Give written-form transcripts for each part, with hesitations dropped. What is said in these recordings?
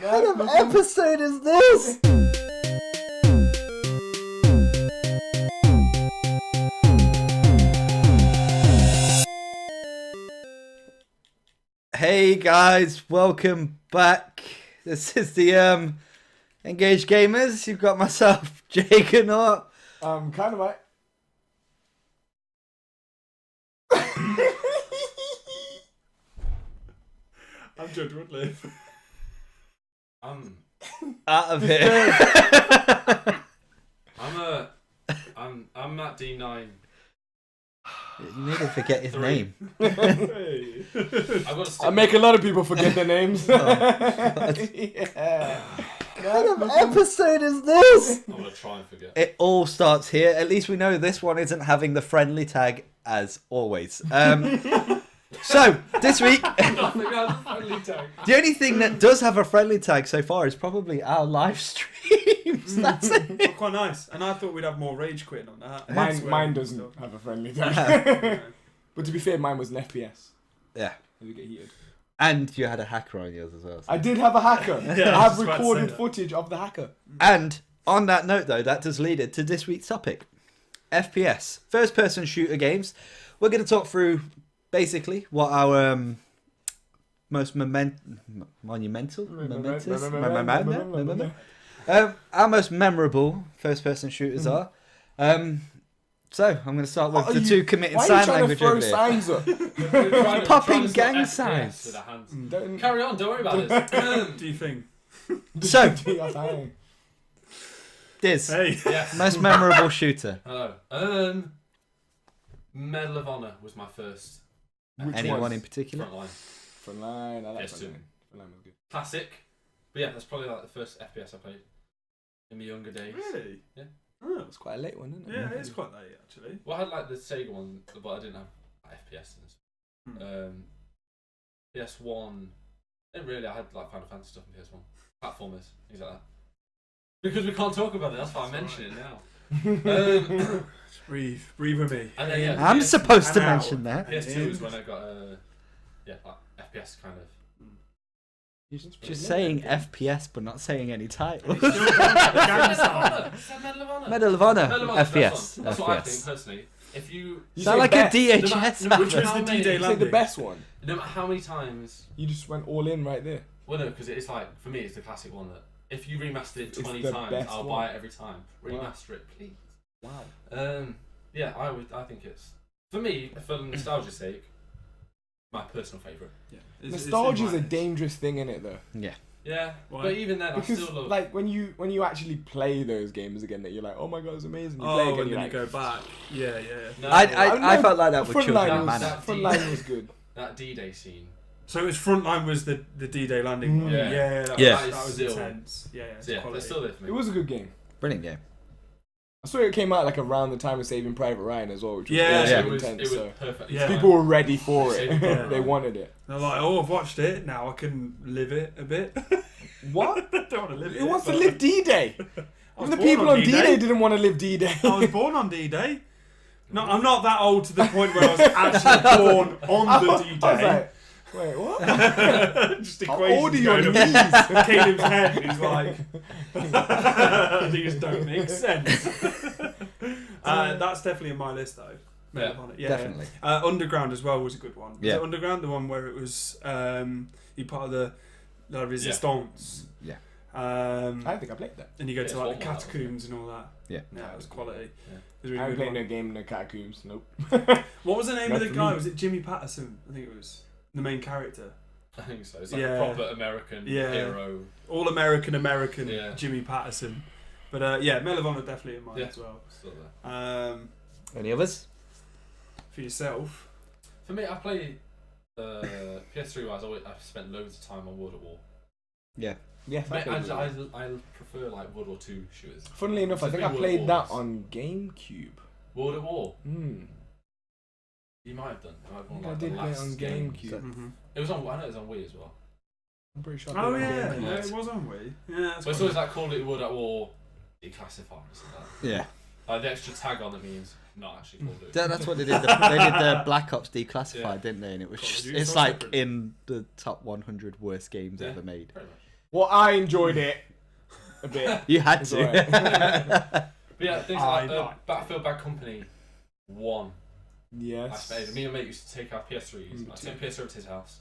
What kind of episode is this? Hey guys, welcome back. This is the NGaged Gamers. You've got myself, Jake and Art. Kind of right. I'm Judge Woodley. I'm out of here. I'm Matt D9. You need to forget his name. Hey. I make a lot of people forget their names. Yeah. What kind of episode is this? I'm gonna try and forget. It all starts here. At least we know this one isn't having the friendly tag as always. So this week, the only thing that does have a friendly tag so far is probably our live streams. That's it. Quite nice. And I thought we'd have more rage quitting on that. Mine doesn't have a friendly tag. But to be fair, mine was an FPS. Yeah. You get heated. And you had a hacker on yours as well. So. I did have a hacker. Yeah, I have was just about to say recorded that. footage of the hacker. And on that note, though, that does lead it to this week's topic. FPS. First-person shooter games. We're going to talk through, basically, what our most our most memorable first-person shooters are. So, I'm going to start with the two committing sign language over Why are you trying to throw there. signs up? Popping gang signs. With our hands. Don't- Carry on, don't worry about this. Do you think? So, Hey. Diz, Hey. Yes. most memorable shooter. Hello. Medal of Honor was my first Anyone one? in particular? front line. Frontline, I like PS2. Frontline was good. Classic. But yeah, that's probably like the first FPS I played in my younger days. Really? Yeah. Oh. It's quite a late one, isn't it? Yeah, it is quite late actually. Well, I had like the Sega one, but I didn't have FPS in this. PS1. Didn't really. I had like Final Fantasy stuff in PS1. Platformers, things like that. Because we can't talk about it, that's why I mention it now. Just breathe with me. And then, yeah, I'm PS supposed to an hour. mention that. PS2 was when I got like FPS kind of. Just saying FPS, but not saying any titles. Gang sign. Medal of Honor. Medal of Honor, Medal of Honor, FPS. That's what I think FPS. personally. If you Sound say like best. a DHS No, no, Which no, was how the many- D-Day You say landing? the best one. no matter how many times. You just went all in right there. Well, no, because it's like for me, it's the classic one that if you remaster it It's 20 the times, best I'll one. buy it every time. Remaster it, please. Wow. Yeah, I think it's for me for nostalgia's sake, my personal favourite. Yeah. Nostalgia is a dangerous. dangerous thing in it though, Yeah. Yeah, Why? but even then, I because still love. like when you actually play those games again, that you're like, oh my god, it's amazing. You play Oh, again, and you're then like, you go back. Yeah. No, I felt like that with Children Frontline of was, Mana. Frontline was good. that D-Day scene. So it was Frontline was the D-Day landing one. Yeah. Yeah. That Yeah. Was, that was Still- intense. Yeah. It's So yeah, quality. they're still there for me. It was a good game. Brilliant game. I swear it came out like around the time of Saving Private Ryan as well, which was Yeah, also yeah. It was intense. So perfect. Yeah. people were ready for it. Saving Private They Ryan. wanted it. They're like, oh, I've watched it. Now I can live it a bit. What? I don't want to live it. Who wants to but- live D-Day? I Even was the born people on D-Day D-Day. didn't want to live D-Day. I was born on D-Day. No, I'm not that old to the point where I was actually born on the D-Day. I was like, wait, what? Just How equations old are you on going these? up. Caleb's head, and he's like, these don't make sense. That's definitely in my list, though. Yeah, definitely. Underground as well was a good one. Was Yeah. it Underground, the one where it was you part of the resistance? Yeah. I think I played that. And you go Yeah, to like it's the all that, catacombs and all that. Yeah. Yeah, it was quality. Yeah. It was a I really haven't good played one. no game in the catacombs. Nope. What was the name Not of the for guy? me. Was it Jimmy Patterson? I think it was the main character. I think so. It's like Yeah. a proper American Yeah. hero. All American Yeah. Jimmy Patterson. But yeah, Medal of Honor definitely in mine Yeah. as well. Still there. Any others? For yourself, For me, I play PS3 wise. I've spent loads of time on World at War. Yeah. Yes, I But played I that. prefer like World War 2 shooters. Funnily enough, I So think I I think played World that Wars. on GameCube. World at War. Hmm. You might have done. It might have been I like did the play it last on game. GameCube. So- It was on. I know it was on Wii as well. I'm pretty sure. I oh played it on yeah, GameCube. yeah, it was on Wii. Yeah, that's But it's quite always like Call it World at War declassified or something like Yeah. that. Like the extra tag on it means not actually Call it. That's what they did. They did the Black Ops Declassified, Yeah. didn't they? And it was Call of just, Duty it's so like separate. in the top 100 worst games Yeah. ever made. Pretty much. Well, I enjoyed it a bit. You had It's to. alright. But yeah, things like like- Battlefield Bad Company 1. I Yes. spent, me and mate used to take our PS3s. I'd take PS3 to his house,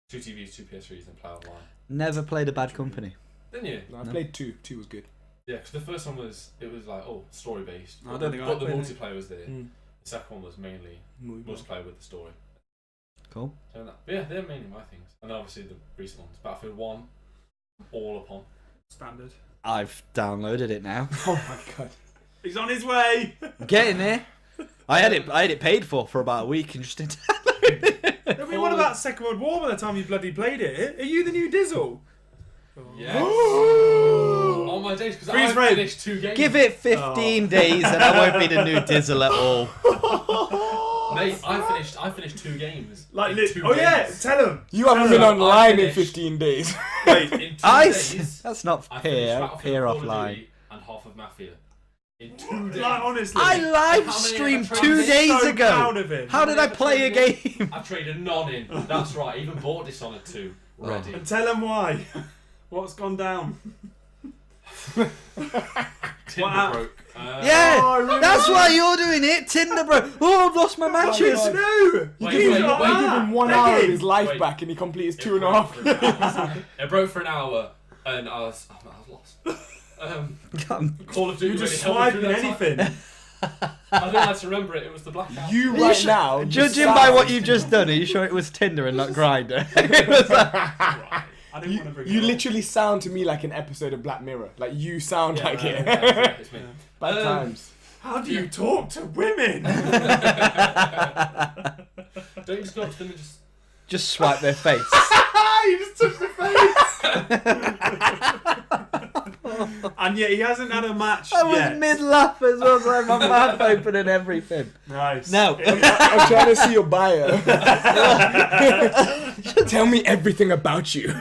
2 TVs, 2 PS3s, and play online. Never played a Bad Company. Didn't you? No, I played 2. 2 was good. Yeah, because the first one was like story based. I don't think I but the played it. multiplayer was there. The second one was mainly multiplayer with the story. Cool. So but yeah, they're mainly my things. And then obviously the recent ones. Battlefield 1, all upon. Standard. I've downloaded it now. Oh my god. He's on his way. Getting there. I had it paid for about a week and just didn't download it. I mean, what about Second World War by the time you bloody played it? Are you the new Dizzle? Yes. Oh my days, because I Freeze frame. finished 2 games. Give it 15 days and I won't be the new Dizzle at all. Mate, I finished 2 games. Like, in 2 oh yeah, days. tell him. You haven't been I online in finished- 15 days. Wait, In 2 Ice. days, That's not I finished peer Battlefield, Call of offline. Duty, and half of Mafia. In 2 days. like honestly, I live How streamed many- 2 I'm days so ago. proud of him. How did I play a game? I traded none in. That's right. I even bought Dishonored 2 ready. And tell him why. What's gone down? Tinder broke. Yeah, Oh, I remember. that's why you're doing it. Tinder, bro. Oh, I've lost my matches. God. No. Wait, Give wait, him wait. give him 1 hour of his life Wait. back and he completes It 2.5. broke for an hour. It broke for an hour, and I was lost. Call of Duty. You just really helped me swiping through that time. anything. I don't know how to remember it. It was the blackout. You Are you right sure- now. you Judging by what sound- you've just done, are you sure it was Tinder and not Grindr? It was like, Right. I didn't want to bring You it up. literally sound to me like an episode of Black Mirror. Like you sound Yeah, like it. it's me. Bad times. How do you talk to women? Don't you just go up to them and just... just swipe their face. You just touched the face. And yet he hasn't had a match I was yet. mid-laugh as well, so I had my mouth open and everything. Nice. No. I'm trying to see your bio. Tell me everything about you.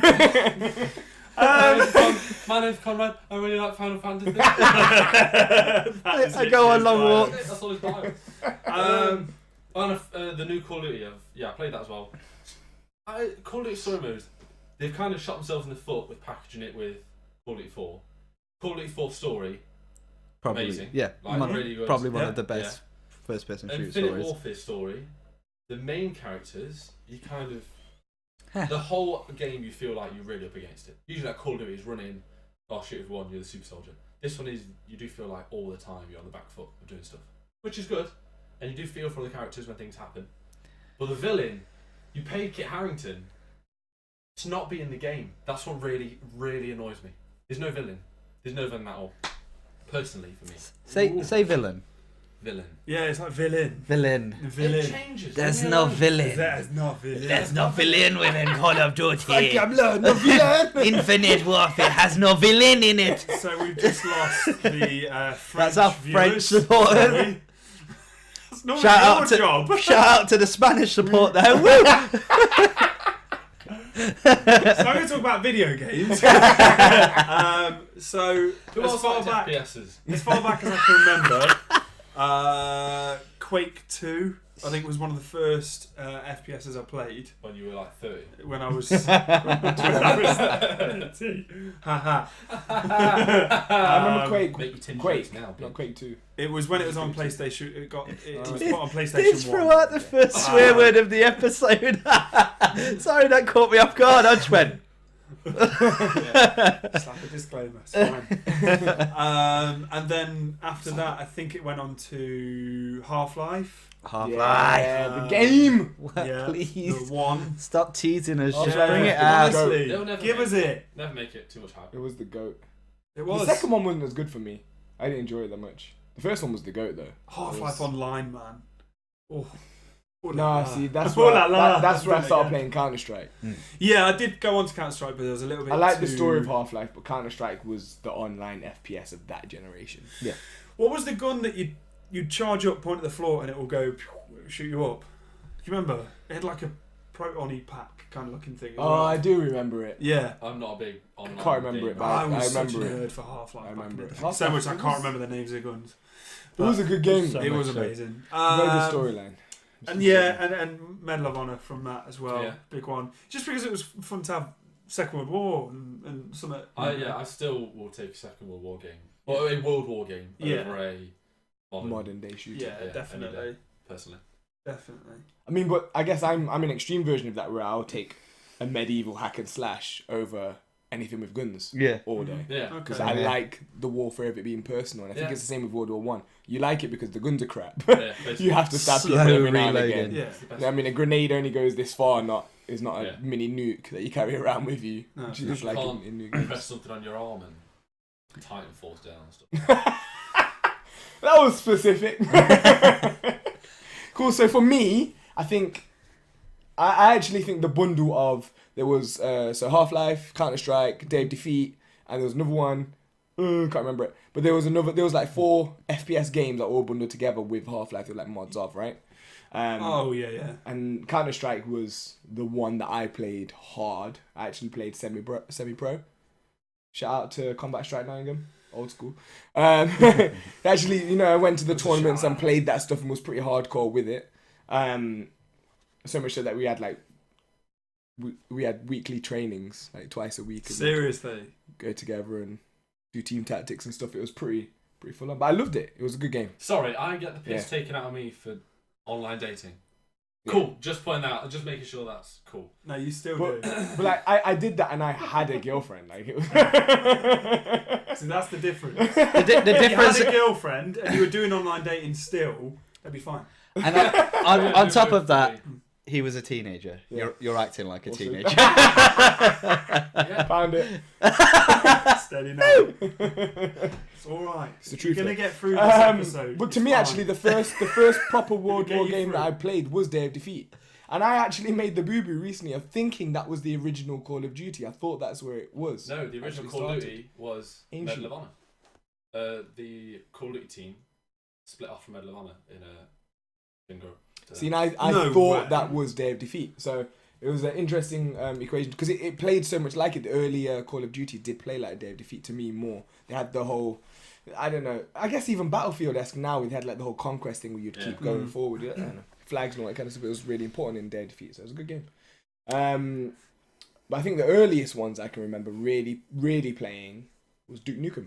My name's Conrad. I really like Final Fantasy. I go on long walks. That's all his bio. The new Call of Duty, I played that as well. Call of Duty story modes, they've kind of shot themselves in the foot with packaging it with Call of Duty 4. Call of Duty 4 story, Probably, amazing. yeah. Like, really good. Probably one Yeah. of the best first-person shoot Infinite stories. Warfare story, the main characters, you kind of... the whole game you feel like you're really up against it. Usually like Call of Duty is running, shoot with one, you're the super soldier. This one is, you do feel like all the time you're on the back foot of doing stuff. Which is good. And you do feel for the characters when things happen. But the villain, you paid Kit Harington to not be in the game. That's what really, really annoys me. There's no villain. There's no villain at all. Personally, for me. Say villain. Villain. Yeah, it's like villain. Villain. It Villain. changes. There's Leave me no alone. villain. There's no villain. There's no villain within Call of Duty. no villain. Infinite Warfare has no villain in it. So we've just lost the French That's our viewers. French supporter. Sorry. That's not Shout your out to job. shout out to the Spanish support there. Woo! So I'm going to talk about video games. So Who as else far likes back FPSs? as I can remember, Quake 2, I think, was one of the first FPSs I played When you were like 30. when I was 30. Haha. I remember Make Quake. you 10 Quake. jokes now. Not Quake 2. It was when it was on PlayStation. It was put on PlayStation This 1. throughout the first swear word of the episode. Sorry, that caught me off guard. I just went. It's like a disclaimer. It's fine. And then after that, I think it went on to Half-Life. Half-Life. Yeah, the game. Yeah, Please the one. stop teasing us. Just Yeah. bring it Yeah. out. Honestly, They'll never give make us it. Never make it too much hype. It was the GOAT. It was. The second one wasn't as good for me. I didn't enjoy it that much. The first one was the GOAT though. Half-Life Online, man. Oh. Oh la Nah, la. see, that's Oh where, la la. that's where I started Again. playing Counter-Strike. Yeah, I did go on to Counter-Strike, but there was a little bit I like the too- story of Half-Life, but Counter-Strike was the online FPS of that generation. Yeah. What was the gun that you'd charge up, point at the floor, and it will go shoot you up? Do you remember? It had like a proton pack kind of looking thing. as Oh, well. I do remember it. Yeah. I'm not a big online Can't remember it, gamer. but I was I such a remember it. nerd for Half-Life. I back in remember the it. day. Half-Life So much I was- can't remember the names of the guns. It was a good game. So It was much so. amazing. Very good storyline. And yeah, and Medal of Honor from that as well. Yeah. Big one. Just because it was fun to have Second World War and something. I still will take a Second World War game or a World War game over a modern day shooter. Yeah, definitely. Personally, definitely. I mean, but I guess I'm an extreme version of that where I'll take a medieval hack and slash over anything with guns. Yeah. All day. yeah. Because Okay. I like the warfare of it being personal, and I think it's the same with World War One. You like it because the guns are crap. Yeah, You have to stab people Slow every now and reloading. again. Yeah. It's the best. I mean, a grenade only goes this far. It's not a Yeah. mini nuke that you carry around with you. No. Which is like can't in nuke press games. something on your arm and Titan falls down and stuff. That was specific. Cool. So for me, I think I actually think the bundle of there was so Half-Life, Counter-Strike, Day of Defeat, and there was another one. Can't remember it, but there was like 4 FPS games that all bundled together with Half-Life. They were like mods of, right? Yeah. And Counter-Strike was the one that I played hard. I actually played semi-pro. Shout out to Combat Strike Nottingham, old school. Actually, I went to the tournaments and played that stuff and was pretty hardcore with it. So much so that we had we had weekly trainings, like twice a week. And Seriously. go together and do team tactics and stuff. It was pretty full on, but I loved it. It was a good game. Sorry, I get the piss taken out of me for online dating. Cool. Just pointing out, just making sure that's cool. No, you still But, do. but like I did that and I had a girlfriend. Like it was. So that's the difference. The If you difference. had a girlfriend and you were doing online dating still, that'd be fine. And on top of that, he was a teenager. Yeah. You're acting like a Also- teenager. Yeah. Found it. Steady now. It's all right. It's the truth. You're gonna though. get through this episode. But to It's me, fine. actually, the first proper World Get War you game through. that I played was Day of Defeat, and I actually made the boo boo recently of thinking that was the original Call of Duty. I thought that's where it was. No, the original Actually Call of started. Duty was Ancient. Medal of Honor. The Call of Duty team split off from Medal of Honor in a bingo. See, and I No thought way. that was Day of Defeat. So it was an interesting equation because it played so much like it. The earlier Call of Duty did play like Day of Defeat to me more. They had the whole, I don't know, I guess even Battlefield-esque now, we had like the whole conquest thing where you'd keep going forward. I don't know, flags and all that kind of stuff. It was really important in Day of Defeat. So it was a good game. But I think the earliest ones I can remember really playing was Duke Nukem.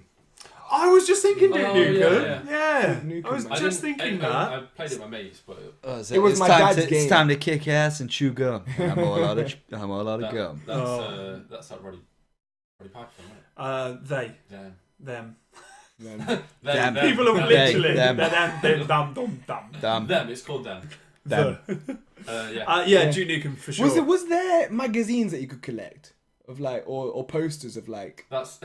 I was just thinking Duke Oh, Nukem. yeah. Yeah. Duke Nukem, I was man. just thinking that. I played it with my mates, but It was my dad's game. It's time to kick ass and chew gum. I'm all out of gum. that's that Roddy Piper film, right? They, Damn. them. Then Damn. People are They, literally. them. Them. Them, it's called Them. Them. Yeah, Duke Nukem for sure. was there magazines that you could collect of like or posters of like? That's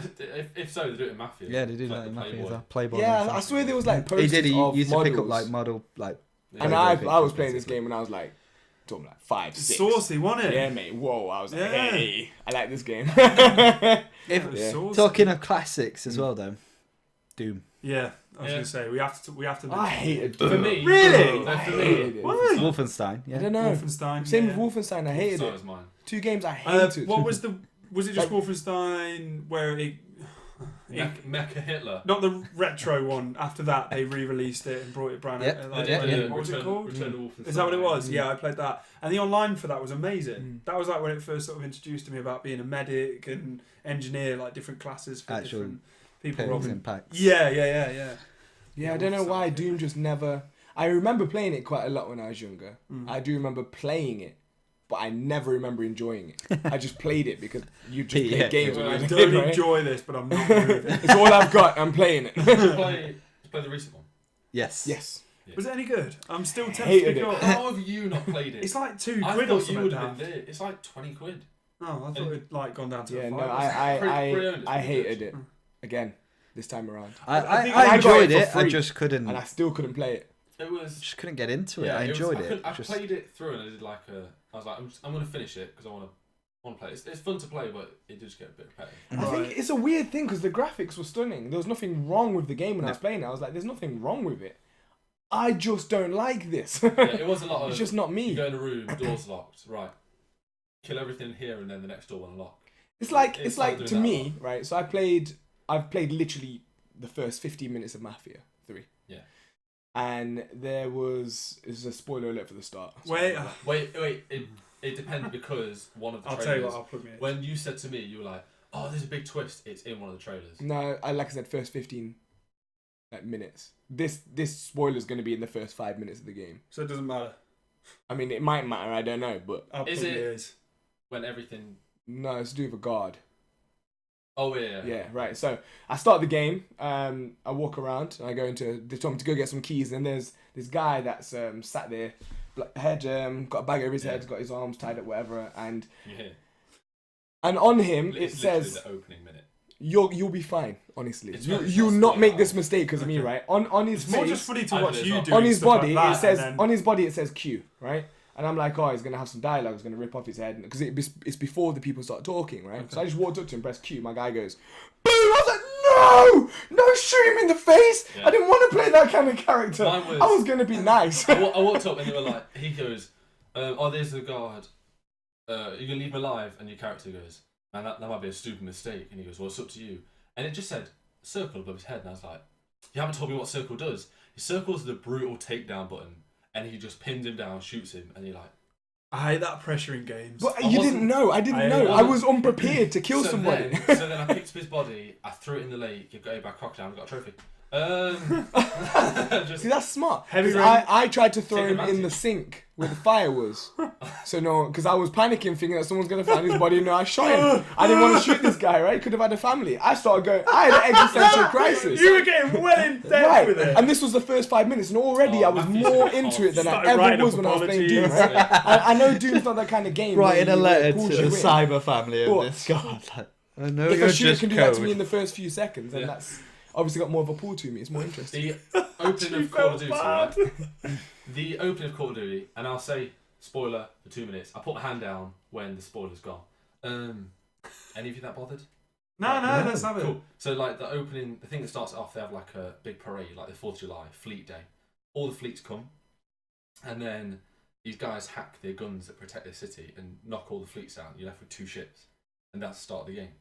if so, they do it in Mafia. Yeah, they do It's that in the Mafia as Playboy. well. Playboy. Yeah, and I stuff. swear there was like He posters did. He of used to models. pick up like model And Playboy I was pictures, playing this basically. game and I was like, talking like 5, 6. Saucy, wasn't it? Yeah, mate. Whoa, I was like, Yeah. hey, I like this game. It was Yeah. saucy. Talking of classics as well, though. Doom. Yeah, I was Yeah. gonna say we have to. I hated For Doom. me, Really? I for me, hated it. Why? Wolfenstein. I Yeah. don't know. Wolfenstein. Same yeah. with Wolfenstein. I hated so it. is mine. 2 games I hated. What was it just Wolfenstein where it Mecha Hitler. not the retro one? After that, they re-released it and brought it brand. Yeah, like, yeah. What was it called? Return to Wolfenstein. Is that what it was? Mm. Yeah, I played that, and the online for that was amazing. Mm. That was like when it first sort of introduced to me about being a medic and engineer, like different classes for Actual different people. Pills Robbing. and packs. Yeah. Yeah, I don't know why Doom just never. I remember playing it quite a lot when I was younger. Mm. I do remember playing it, but I never remember enjoying it. I just played it because you just play Yeah. games. I when you're a don't kid, right? enjoy this, but I'm not moving. It's all I've got. I'm playing it. Play the recent one. Yes. Yes. Was it any good? I'm still tempted Hated to pick it. up. How have you not played it? It's like £2 I or thought you something. would Now. have been there. It's like 20 quid. Oh, I thought it'd like gone down to Yeah, a no, five. Pre-owned, it's I pretty hated good. it. Again, this time around. I think I I got enjoyed it for it. I free. just couldn't. And I still couldn't play it. It was. just couldn't get into it. Yeah, I enjoyed was, it. I Just- played it through and I did like a. I was like, I'm going to finish it because I want to play it. It's fun to play, but it does get a bit repetitive. I think it's a weird thing because the graphics were stunning. There was nothing wrong with the game when I was playing it. I was like, there's nothing wrong with it. I just don't like this. Yeah, it was a lot of. It's just not You me. go in a room, door's locked, right? Kill everything here and then the next door will unlock. It's like It's like doing to that a me, right? So I've played literally the first 15 minutes of Mafia 3. Yeah. And this is a spoiler alert for the start. Wait, Wait. it depends because one of the I'll trailers. tell you what, I'll plug me in. When you said to me, you were like, "Oh, there's a big twist." It's in one of the trailers. No, like I said, first 15 minutes. This spoiler's going to be in the first 5 minutes of the game. So it doesn't matter. I mean, it might matter. I don't know, but I'll Is plug it- my ears. When everything. no, it's to do with a guard. Oh yeah. Yeah, right. So I start the game. I walk around and I go into. They told me to go get some keys. And there's this guy that's sat there, head got a bag over his head, got his arms tied up, whatever. And on him it It's literally says, the opening minute. "You'll be fine." Honestly, It's you'll not not make spoiler. this mistake because of me, Okay. right? On his It's more face, just funny to I watch do as you well. do on his stuff like body that, it says and then- on his body it says Q, right? And I'm like, oh, he's gonna have some dialogue. He's gonna rip off his head because it's before the people start talking, right? Okay. So I just walked up to him, pressed Q. My guy goes, boom! I was like, no, shoot him in the face. Yeah. I didn't want to play that kind of character. Mine was- I was gonna be nice. I walked up and they were like, he goes, "Oh, there's the guard. You can leave him alive." And your character goes, "Man, that might be a stupid mistake." And he goes, "Well, it's up to you." And it just said circle above his head, and I was like, "You haven't told me what circle does." He circles the brutal takedown button, and he just pins him down, shoots him, and you're like, I hate that pressure in games. But I you wasn't- didn't know. I didn't I know. I wasn't- was unprepared to kill somebody. So then I picked up his body, I threw it in the lake, it got ate by a crocodile, and got a trophy. Just See, that's smart. Heavy 'Cause rain. I tried to throw Take him in the advantage. sink where the fire was. So no, because I was panicking, thinking that someone's gonna find his body. No, I shot him. I didn't want to shoot this guy. Right? He could have had a family. I started going. I had an existential crisis. You were getting well in depth Right, with it. and this was the first 5 minutes, and already Oh, I was Matthew's more gonna into it than I Started ever writing was up when I was playing Doom. apologies. Right? I know Doom's not that kind of game. Writing where a you, letter pulls to you the in. cyber family of But this. God, I know If you're a shooter just can do that to me code. in the first few seconds, then Yeah. that's obviously got more of a pull to me. It's more interesting. the opening You of Call of felt Duty, bad. right? The opening of Call of Duty, and I'll say spoiler for 2 minutes. I put my hand down when the spoiler's gone. Any of you that bothered? No, let's have it. Cool. So like the opening, the thing that starts off, they have like a big parade, like the 4th of July, Fleet Day. All the fleets come, and then these guys hack their guns that protect their city and knock all the fleets down. You're left with 2 ships, and that's the start of the game.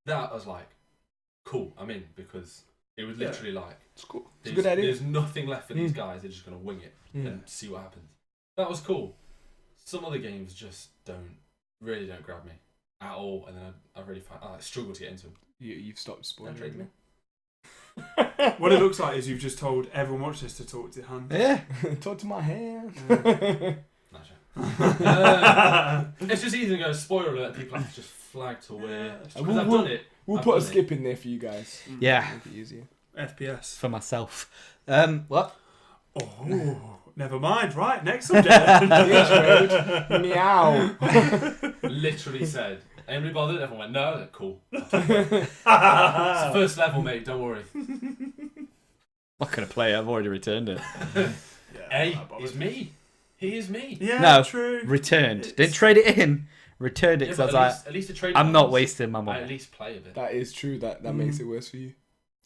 That was like, cool, I'm in, because it was literally like, It's cool. It's a there's, good idea. there's nothing left for these guys. They're just gonna wing it and see what happens. That was cool. Some other games just don't grab me at all, and then I really find I struggle to get into them. You've stopped spoiling Don't trade me. What it looks like is you've just told everyone watching this to talk to your hand. Yeah. Talk to my hand. Not sure. It's just easy to go spoiler alert. People have to just flag to where because I've done it. We'll I've put a done it. skip in there for you guys. Yeah. Make it easier. FPS. For myself. What? Oh, never mind. Right, next subject. Meow. Literally said, "Anybody bothered?" Everyone went, "No." Like, cool. It's the first level, mate. Don't worry. Not gonna play it. I've already returned it. Hey, it's me. He is me. Yeah, No, true. Returned. It's- Didn't trade it in. Returned it Yeah, because but I was like, at least the trade. I'm not ones, wasting my I at money. least play a bit. That is true. That makes it worse for you.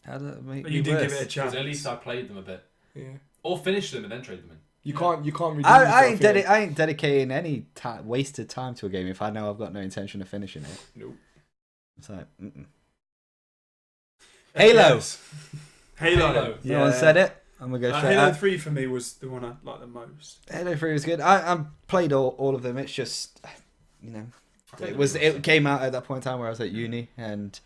How does that make You me did worse? give it a chance. Because at least I played them a bit, Yeah. or finished them and then trade them in. You can't redeem I yourself, ain't I ain't dedicating any wasted time to a game if I know I've got no intention of finishing it. Nope. It's like, Halo. Halo. No one said it. I'm gonna go straight Halo out. 3 for me was the one I liked the most. Halo 3 was good. I played all of them. It's just, you know, it came out at that point in time where I was at uni, and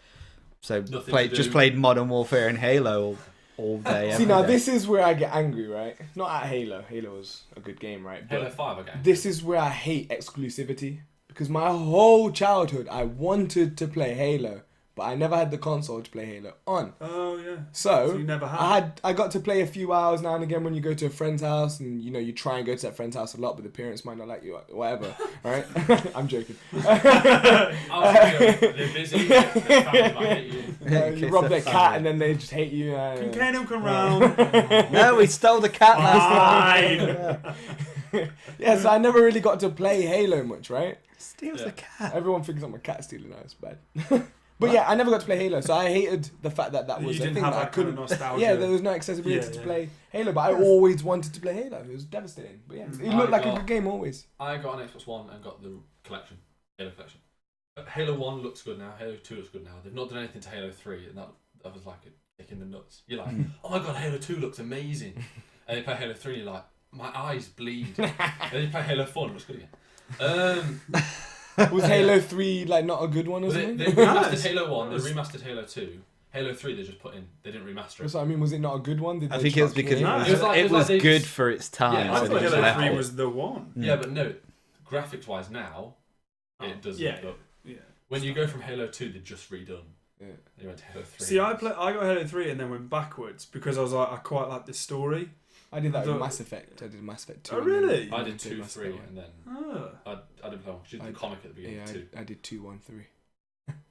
so Nothing to do. just played Modern Warfare and Halo all day. See, every now day. this is where I get angry, right? Not at Halo. Halo was a good game, right? Halo But 5 again. this is where I hate exclusivity. Because my whole childhood, I wanted to play Halo, but I never had the console to play Halo on. Oh yeah. So you never had. I got to play a few hours now and again when you go to a friend's house, and you know you try and go to that friend's house a lot, but the parents might not like you, whatever. Right? I'm joking. I was going, they're busy. Their family might hate you. You rob their cat and then they just hate you. Can Kano come round? No, we stole the cat last Fine. night. Yeah, so I never really got to play Halo much, right? Steals Yeah. the cat. Everyone thinks I'm a cat stealer now. It's bad. But yeah, I never got to play Halo, so I hated the fact that You was a didn't thing have that I that kind of couldn't. nostalgia. Yeah, there was no accessibility Yeah, to yeah. play Halo, but I always wanted to play Halo. It was devastating. But yeah, it I looked like a got- good game always. I got an Xbox One and got the collection, Halo collection. Halo 1 looks good now. Halo 2 looks good now. They've not done anything to Halo 3, and that was like a kick in the nuts. You're like, oh my god, Halo 2 looks amazing. And you play Halo 3, and you're like, my eyes bleed. And then you play Halo 4, and it looks good again. Was Halo 3 like not a good one or They something? remastered Halo 1, they remastered Halo 2. Halo 3 they just put in. They didn't remaster it. That's what I mean. Was it not a good one? Did I they think it was chuck because in? No, it was they good just- for its time. Yeah, I so thought they just Halo left 3 it. was the one. Yeah, but no, graphics wise now, it doesn't. Yeah. But Yeah. when you go from Halo 2, they're just redone. Yeah. You went to Halo 3. See, I got Halo 3 and then went backwards because I was like, I quite like this story. I did that with The- Mass Effect. I did Mass Effect 2. Oh, and then- really? and I then did played 2, Mass 3, Effect 1. and then Ah. I didn't play one. 'Cause you did the comic at the beginning Yeah, too. I did 2, 1, 3.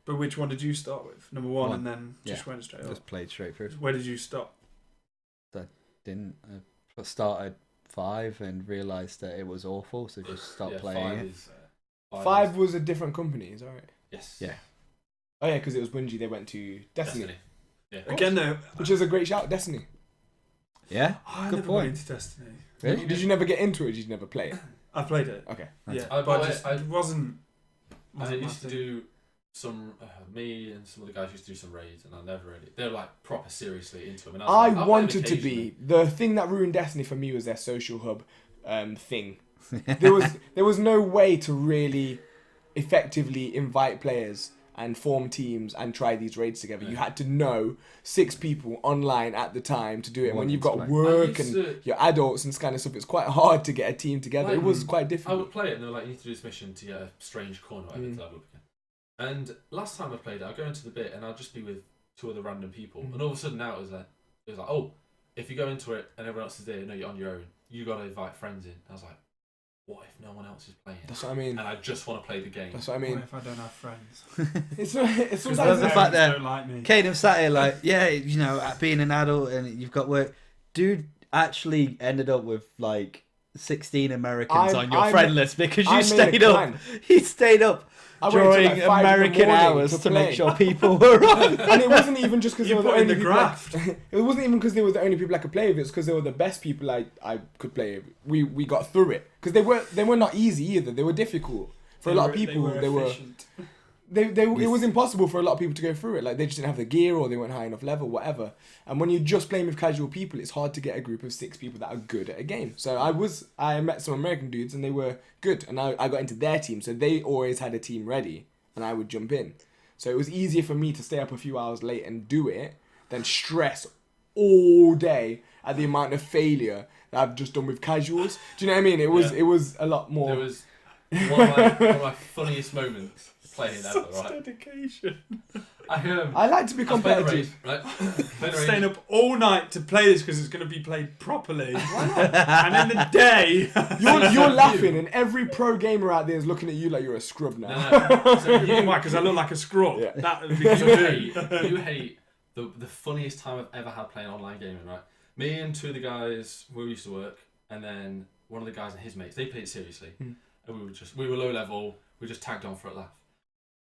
But which one did you start with? Number 1 One. and then just Yeah. went straight up. Just played straight through. Where did you stop? Didn't. I started 5 and realised that it was awful, so just stopped Yeah, playing 5 it. is, 5 is- was a different company, is that right? Yes. Yeah. Oh yeah, because it was Bungie. They went to Destiny, Yeah. Again, though, which is a great shout. Destiny. Yeah? I Good never point. went into Destiny. Really? Did you never get into it? Or did you never play it? I played it. Okay. Yeah, I but bought I it- just, I- it wasn't. I wasn't used to my thing. do some, me and some of the guys used to do some raids, and I never really. They were like proper seriously into them. And I was like, I'll play wanted to occasionally. be. The thing that ruined Destiny for me was their social hub thing. There was no way to really effectively invite players and form teams and try these raids together. You Yeah. had to know 6 people online at the time to do it. And when Wanted you've to got play. work I used and to- your adults and this kind of stuff, it's quite hard to get a team together. It was quite I difficult. would play it, and they were like, "You need to do this mission to get a strange corner to level up again." And last time I played it, I'd go into the bit, and I'd just be with 2 other random people, and all of a sudden now it was like, "Oh, if you go into it and everyone else is there, no, you're on your own. You got to invite friends in." I was like, "What if no one else is playing?" That's what I mean. And I just want to play the game. That's what I What mean. if I don't have friends? It's Because sometimes the the fact that- don't like me. Caden sat here like, yeah, you know, being an adult and you've got work. Dude actually ended up with like 16 Americans on your friend list because I you made a stayed up. plan. He stayed up I waited till, during like, 5 in the American morning hours to play. make sure people were on. And it wasn't even just because they You were the put in only the people. graft. It wasn't even because they were the only people I could play with. It's because they were the best people I could play with. We got through it because they were not easy either. They were difficult for a lot of people. They were efficient. it was impossible for a lot of people to go through it. Like they just didn't have the gear or they weren't high enough level, whatever. And when you're just playing with casual people, it's hard to get a group of 6 people that are good at a game. So I met some American dudes and they were good, and I got into their team. So they always had a team ready, and I would jump in. So it was easier for me to stay up a few hours late and do it than stress all day at the amount of failure that I've just done with casuals. Do you know what I mean? It was a lot more. There was one of my funniest moments playing ever, Such right? dedication. I like to be I played a raid, competitive. right? Played a raid. Staying up all night to play this because it's going to be played properly. Why not? And in the day, You're laughing, and every pro gamer out there is looking at you like you're a scrub now. No. So why? Because I look like a scrub. Yeah. That would be you hate the funniest time I've ever had playing online gaming, right? Me and 2 of the guys where we used to work, and then one of the guys and his mates, they played it seriously. And we were low level, we just tagged on for a laugh.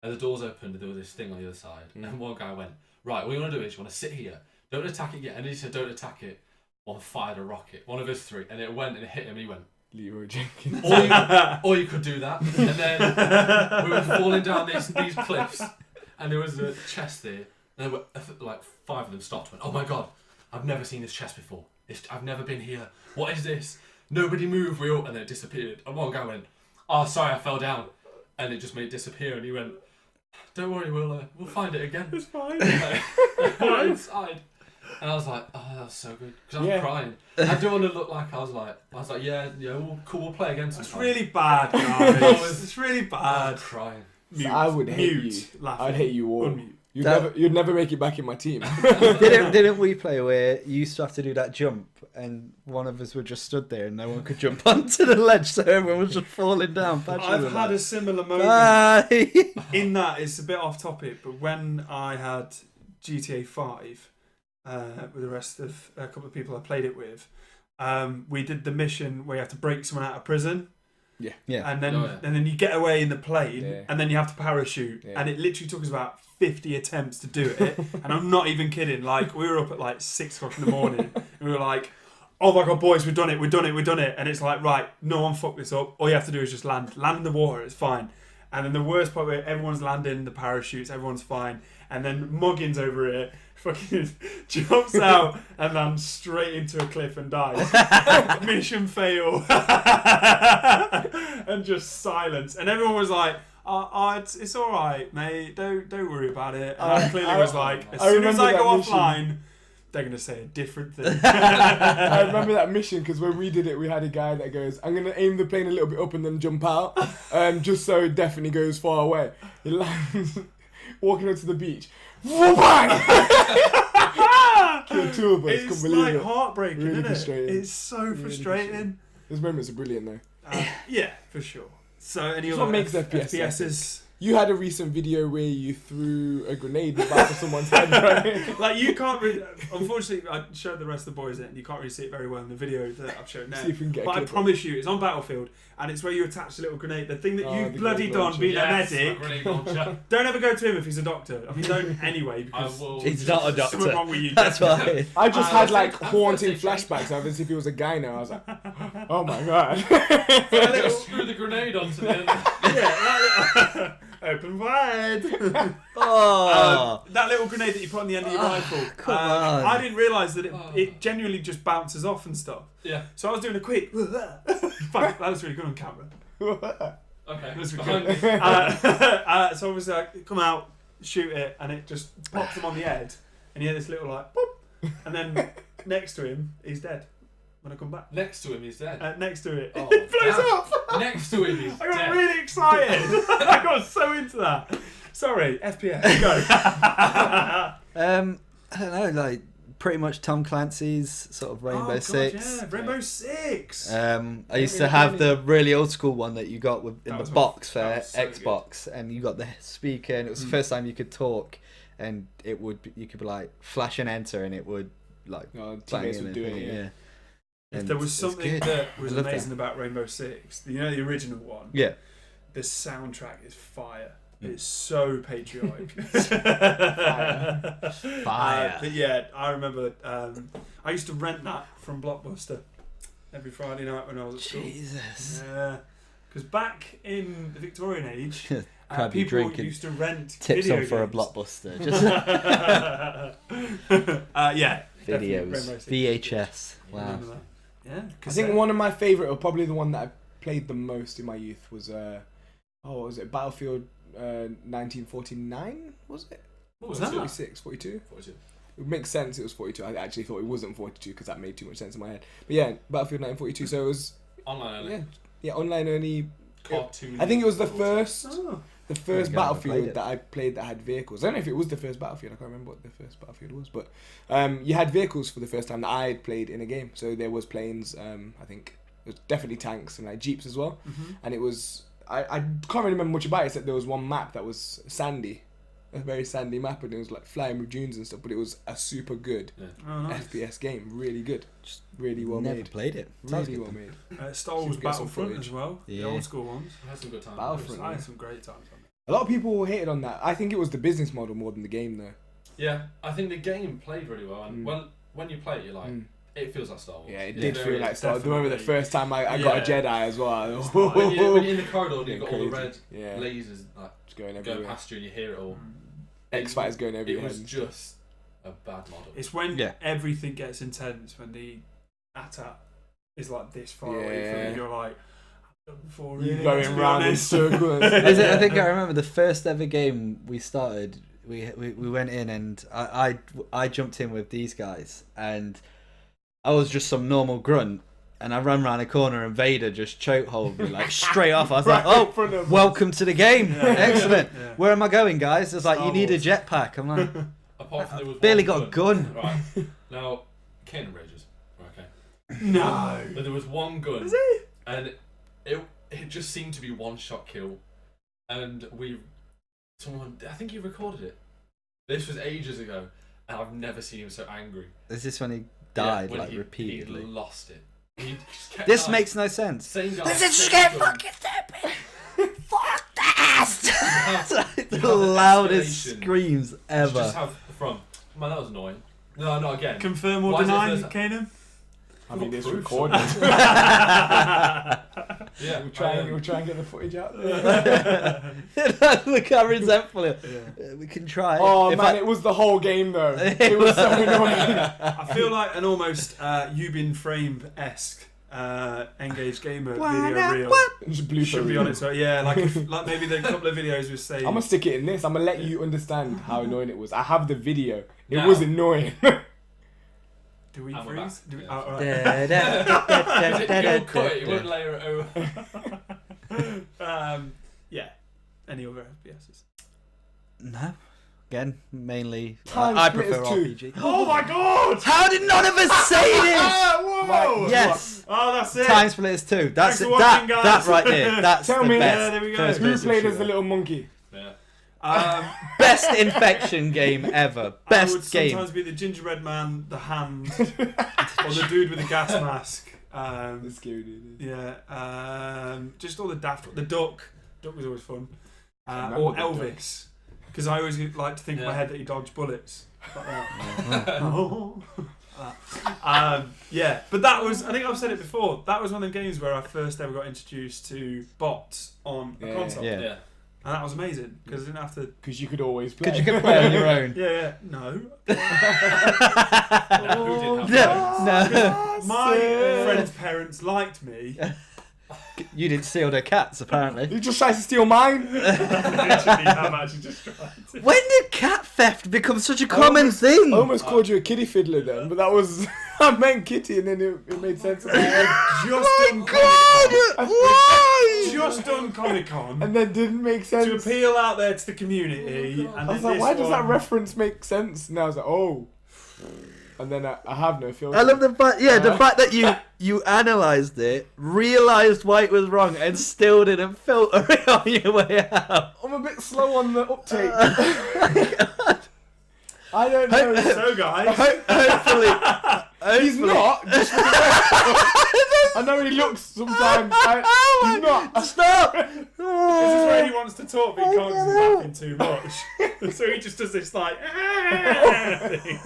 And the doors opened and there was this thing on the other side. And one guy went, "Right, what you want to do is you want to sit here, don't attack it yet." And he said, "Don't attack it." One fired a rocket, one of us 3, and it went and it hit him and he went, Leroy Jenkins. or you could do that. And then we were falling down these cliffs, and there was a chest there. And there were like 5 of them stopped and went, "Oh my god, I've never seen this chest before. I've never been here. What is this? Nobody move, and then it disappeared." And one guy went, "Oh, sorry, I fell down," and it just made it disappear. And he went, "Don't worry, we'll find it again." It's fine. I went inside, and I was like, "Oh, that was so good," because I'm crying. I don't want to look like I was like, "Yeah, cool, we'll play again sometime." It's really bad, guys. It's really I bad. was crying. Mute. I would hate Mute. you. Laughing. I'd hate you all. Unmute. You'd never make it back in my team. Didn't we play where you used to have to do that jump and one of us were just stood there and no one could jump onto the ledge, so everyone was just falling down? I've had a similar moment. Bye. In that, it's a bit off topic, but when I had GTA 5 with the rest of a couple of people I played it with, we did the mission where you have to break someone out of prison. Yeah. And then you get away in the plane, and then you have to parachute, Yeah. and it literally took us about 50 attempts to do it. And I'm not even kidding. Like, we were up at like 6 o'clock in the morning, and we were like, "Oh my god, boys, we've done it. And it's like, right, no one fuck this up. All you have to do is just land in the water. It's fine." And then the worst part where everyone's landing the parachutes, everyone's fine, and then Muggins over here fucking jumps out and lands straight into a cliff and dies. Mission fail. And just silence. And everyone was like, it's all right, mate. Don't worry about it. And I clearly was like, as soon as I go offline, they're going to say a different thing. I remember that mission because when we did it, we had a guy that goes, I'm going to aim the plane a little bit up and then jump out, just so it definitely goes far away. He lands, walking onto the beach. Killed 2 of us. It's like heartbreaking, really, isn't it? It's so frustrating. Those moments are brilliant, though. Yeah, for sure. So, any That's other what makes FPSs? You had a recent video where you threw a grenade back to someone's head, right? Like, you can't really... Unfortunately, I showed the rest of the boys it, and you can't really see it very well in the video that I've shown now. See if we can get but I promise you, it's on Battlefield, and it's where you attach the little grenade. The thing that you've bloody done being a medic. Don't ever go to him if he's a doctor. I mean, don't anyway, because... He's not a doctor. Something wrong with you. That's why. I just had, like, haunting flashbacks as if he was a guy now. I was like, oh my god. Screw the grenade onto the end. Yeah, open wide. That little grenade that you put on the end of your rifle. I didn't realise that it genuinely just bounces off and stuff. Yeah. So I was doing a quick. That was really good on camera. Okay. That was really good. So obviously I come out, shoot it, and it just pops him on the head, and you hear this little like, boop, and then next to him, he's dead. When I come back. Next to him, he's dead. Next to it. Oh, it blows up. Next to him, he's dead. I got really excited. I got so into that. Sorry, FPS, go. I don't know, like pretty much Tom Clancy's sort of Rainbow Six. Yeah, Rainbow Six. I used to have the really old school one that you got in the box for Xbox, and you got the speaker, and it was the first time you could talk, and you could be like flash and enter, and it would like teammates would do it. Yeah. If there was something that was amazing about Rainbow Six, you know, the original one. Yeah. The soundtrack is fire. It's so patriotic. Fire. But yeah, I remember I used to rent that from Blockbuster every Friday night when I was at school. Jesus. Yeah. Because back in the Victorian age, People drinking used to rent tips video on for a games. Blockbuster. Just Yeah. videos. VHS. Wow. Yeah. I think one of my favourite, or probably the one that I played the most in my youth was what was it? Battlefield 1949, was it? What was that? 46, 42? 42. It makes sense it was 42. I actually thought it wasn't 42 because that made too much sense in my head. But yeah, Battlefield 1942, so it was... Online only. Yeah, online only. Cartoon. I think it was the first... Oh. The first Battlefield it. that I played that had vehicles. I don't know if it was the first Battlefield. I can't remember what the first Battlefield was, but you had vehicles for the first time that I had played in a game. So there was planes. I think it was definitely tanks and like jeeps as well. Mm-hmm. And it was I can't really remember much about it except there was one map that was sandy, a very sandy map, and it was like flying with dunes and stuff. But it was a super good FPS game, really good, just really well Never made. played it. Really well made. Star Wars Should get some Battlefront footage. as well. Yeah. The old school ones. I had some good times. Battlefront. I had some great times on it. A lot of people hated on that. I think it was the business model more than the game though. Yeah, I think the game played really well, and when you play it, you're like, it feels like Star Wars. Yeah, it It's did very- feel like Star Wars. I remember the first time I got a Jedi as well. when you're in the corridor and you've got all the red Yeah. lasers like Just going going everywhere. past you and you hear it all. X-Fighters going It everywhere. was just a bad model. It's when everything gets intense, when the AT-AT is like this far away from you, you're like, I've done before, really, You let's going be round in honest. circles. I think I remember the first ever game we started. We went in and I jumped in with these guys, and I was just some normal grunt, and I ran around a corner and Vader just chokehold me like straight off. I was like, "Oh, welcome to the game! Excellent. Yeah. Where am I going, guys?" It's like, Star "You need a Wars. jetpack." I'm like, Apart from there was barely one got a gun. Right now, Cannon Rages. Okay. No. But there was one gun, Was it? and it just seemed to be one shot kill, and someone, I think you recorded it. This was ages ago, and I've never seen him so angry. is this when he died when like he repeatedly? lost it. He just kept This dying. makes no sense. Same guy. This is same shit, gun. fucking stupid. Fuck this! You The have an loudest escalation. screams You ever. just have from. Man, that was annoying. No, not again. Confirm or Why is it deny, first- Kanan? I mean, it's Proof. recorded. Yeah, we'll try and get the footage out there. Look how resentful. We can try. Oh If man, it was the whole game though. It was so annoying. I feel like an almost You've Been Framed-esque NGaged gamer video reel Just blooper should be reel. on it. So yeah, like maybe the couple of videos we say. I'm gonna stick it in this. I'm gonna let you understand how annoying it was. I have the video. It Now. was annoying. Do we And we're freeze? back. Do we, Yeah. oh, alright. You'll cut it, you wouldn't layer it over. Yeah. Any other FPSs? No. Again, mainly. Time I Splitters prefer 2. RPG. Oh my god! How did none of us say this? Whoa! Yes. Oh, that's it. Time Splitters 2. That's Thanks it. for watching, guys. That right there. That's Tell the me. best. Yeah, there we go. first Who person played as shooter. the little monkey? Yeah. Best infection game ever. I would Best game. sometimes be the gingerbread man, the hand, or the dude with the gas mask. The scary dude. Yeah. Just all the daft. The duck. Duck was always fun. remember Or the duck. Elvis. Because I always like to think in my Yeah. head that he dodged bullets. Like that. Yeah, but that was, I think I've said it before, that was one of the games where I first ever got introduced to bots on a Yeah. console. Yeah. Yeah. And that was amazing, because I didn't have to... Because you could always play. Because you can play on your own. Yeah, no. No, who didn't have No. My friend's parents liked me. You didn't steal their cats, apparently. You just tried to steal mine. Literally, I'm actually just trying. When did cat theft become such a common thing? I almost called you a kiddie fiddler then, but that was I meant kitty, and then it made sense. Just done God! Why? Just done Comic Con And then didn't make sense. to appeal out there to the community. And I was then like, this why does that one- reference make sense? And I was like, oh. And then I have no filter. I love the fact, the fact that you analysed it, realised why it was wrong, and still didn't filter it on your way out. I'm a bit slow on the uptake. I don't know. So guys, Hopefully, He's not. Just for the record. I know he looks sometimes. He's not. Stop! this is where he wants to talk, but he can't because he's laughing too much. So he just does this like. thing.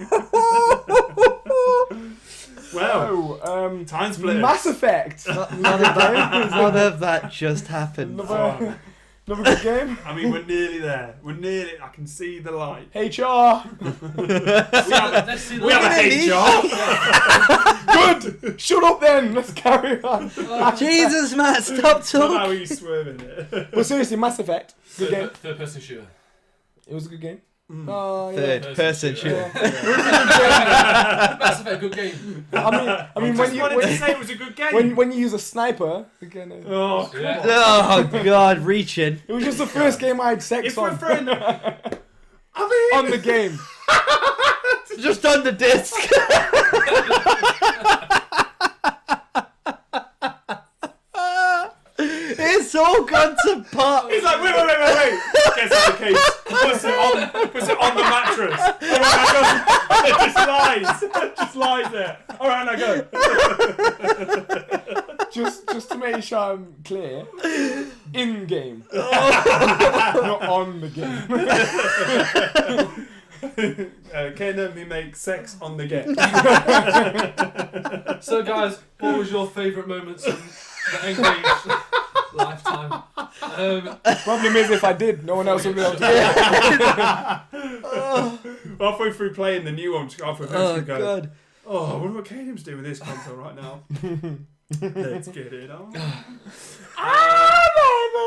Well, Oh, time splitters. Mass Effect. None of that just happened. Another good game. I mean, we're nearly there. We're nearly. I can see the light. HR. Let's see the We have a HR. Good. Shut up then. Let's carry on. Jesus, Matt, stop Not talking. how he's swerving it. But seriously, Mass Effect. Good game. third person shooter. It was a good game. Oh, yeah. Third person shooter. Mass Effect, good game. I mean, when Just you wanted to say it was a good game. when you use a sniper, again, Oh, come Yeah. on. Oh God, reaching. it was just the first game I had sex If we're on. friends, I mean, On the game. Just on the disc. It's all gone to pot. he's like, wait. Gets out the case, puts it on the mattress. All right, I go. Just lies there. All right, I go. Just to make sure I'm clear, in game, not on the game. Can we make sex on the get? So, guys, what was your favourite moments in the NGaged lifetime? Problem is, if I did, no one else would be able to. Halfway through playing the new one, just halfway through, Oh you go, God. oh, I wonder what Kingdom's doing with this console right now. Let's get it on.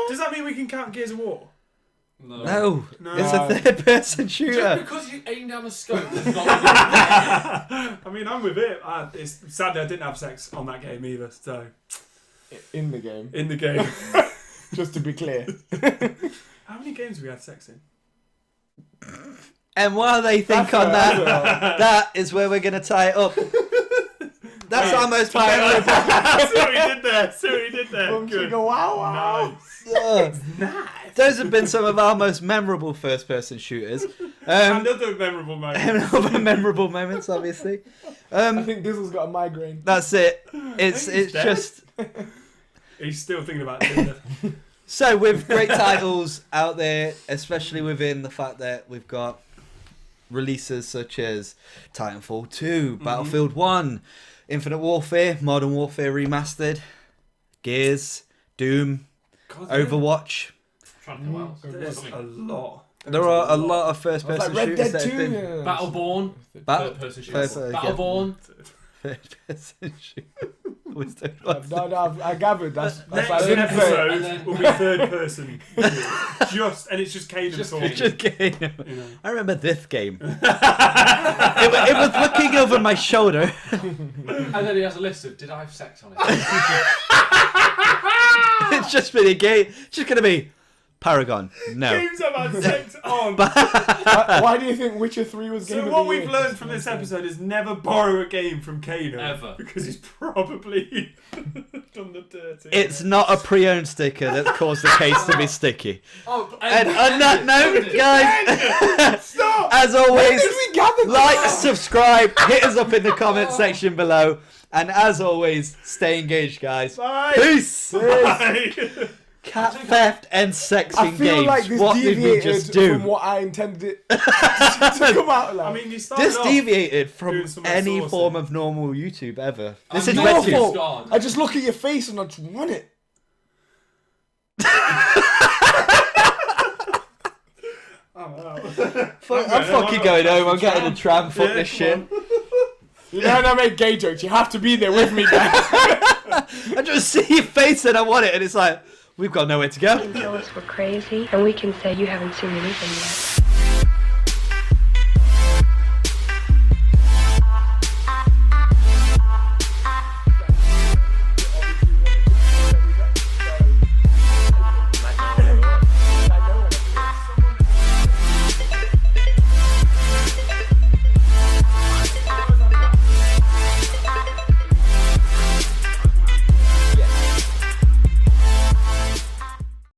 Does that mean we can count Gears of War? No, No. it's a third person Just shooter. because you aim down a scope does not I mean, I'm with it. Sadly, I didn't have sex on that game either, so... In the game, In the game. just to be clear. How many games have we had sex in? And while they think on that, that is where we're going to tie it up. That's our most memorable. See what he did there. Good. Wow. Nice. Those have been some of our most memorable first person shooters. Another memorable moment. And other memorable moments, obviously. I think Dizzle's got a migraine. That's it. It's he's dead. just... He's still thinking about Tinder. So with great titles out there, especially within the fact that we've got releases such as Titanfall 2, Battlefield 1, Infinite Warfare, Modern Warfare Remastered, Gears, Doom, God, Overwatch. Trying to think what else. There's a lot. There are a lot of first-person Like Red shooters Dead that 2. have been Yeah. Battleborn. Third person shooter. Battleborn. third-person shooters. No, I gathered. That's Next what I didn't say. episode will be third person. And it's just Kane Just talking. Just game. You know. I remember this game. it was looking over my shoulder. And then he has a list of, did I have sex on it? It's just been a game. It's just going to be Paragon. No. Games I've had sex on. Why do you think Witcher 3 was game So of what the we've year? learned from this episode is never borrow a game from Kano. Ever. Because he's probably done the dirty. It's not a pre-owned sticker that's caused the case to be sticky. Oh, And on that note, guys, Stop! as always, Did we gather like, subscribe, hit us up in the comment section below, and as always, stay engaged, guys. Bye. Peace. Bye. Cat theft and sex I in feel games. like this What did we deviated just do? from what I intended it to come out like. I mean, you started This off deviated from doing something any saucy. form of normal YouTube ever. This is I'm your red not fault. God. I just look at your face and I just want it. I'm out. I'm fucking going home. I'm getting a tram. Fuck this shit. You know when I make gay jokes, you have to be there with me, guys. I just see your face and I want it, and it's like we've got nowhere to go. You can tell us we're crazy, and we can say you haven't seen anything yet.